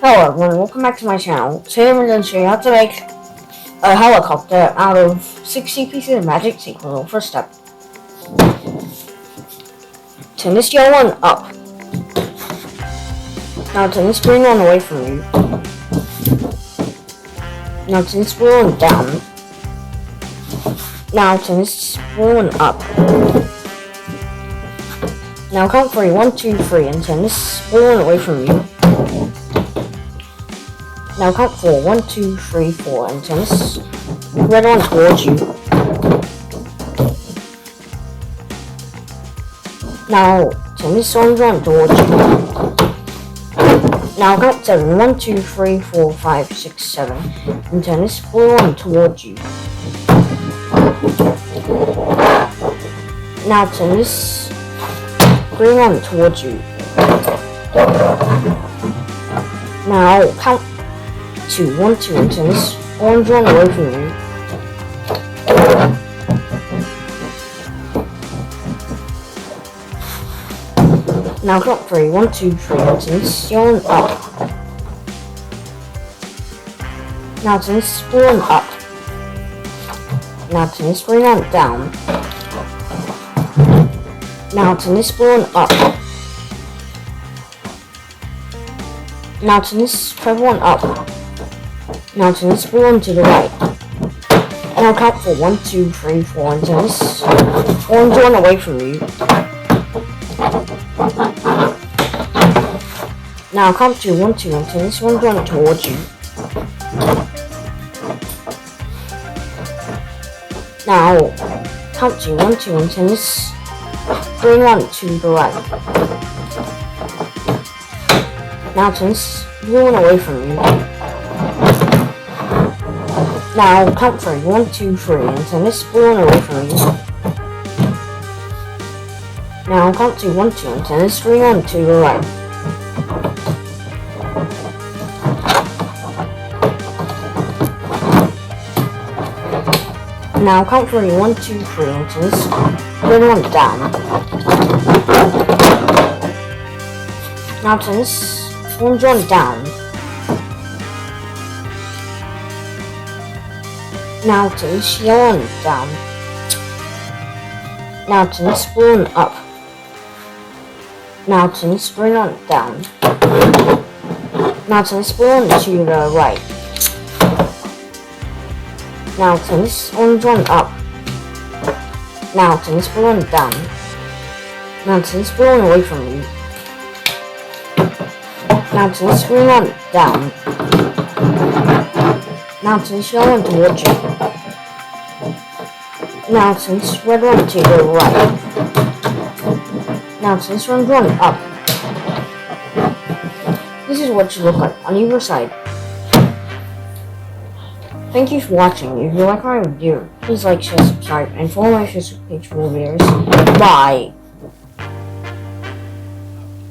Hello everyone, welcome back to my channel. Today I'm going to show you how to make a helicopter out of 60 pieces of magic sequence. First step. Turn this yellow one up. Now turn this green one away from you. Now turn this blue one down. Now turn this blue one up. Now count 3, 1, 2, 3, and turn this blue one away from you. Now count 4, 1, 2, 3, 4, and turn this red one towards you. Now turn this orange one towards you. Now count 7, 1, 2, 3, 4, 5, 6, 7, and turn this blue one towards you. Now turn this green one towards you. Now count 2, 1, 2, and turn this orange one away from you. Now count 3, 1, 2, 3, and turn this yellow one up. Now turn this blue one up. Now turn this green one down. Now turn this blue one up. Now turn this purple one up. Now turn this blue one to the right. And I'll count for 1, 2, 3, 4, and turn this orange one away from you. Now I'll count 2, 1, 2, and turn this orange one towards you. Now count 2, 1, 2, and turn this green one to the right. Now turn this blue one away from you. Now count 3, 1, 2, 3, and turn this blue one away from you. Now count 2, 1, 2, and turn this green one to the right. Now count 3, 1, 2, 3, and turn this green one down. Now turn this orange one down. Now turn this yellow one down. Now turn this blue one up. Now turn this green one down. Now turn this blue one to the right. Now turn this orange one up. Now turn this blue one down. Now turn this blue one away from you. Now turn this green one down. Now turn this yellow one towards you. Now turn this red one to the right. Now turn this orange one up. This is what it should look like on either side. Thank you for watching. If you like my video, please like, share, subscribe, and follow my Facebook page for more videos. Bye!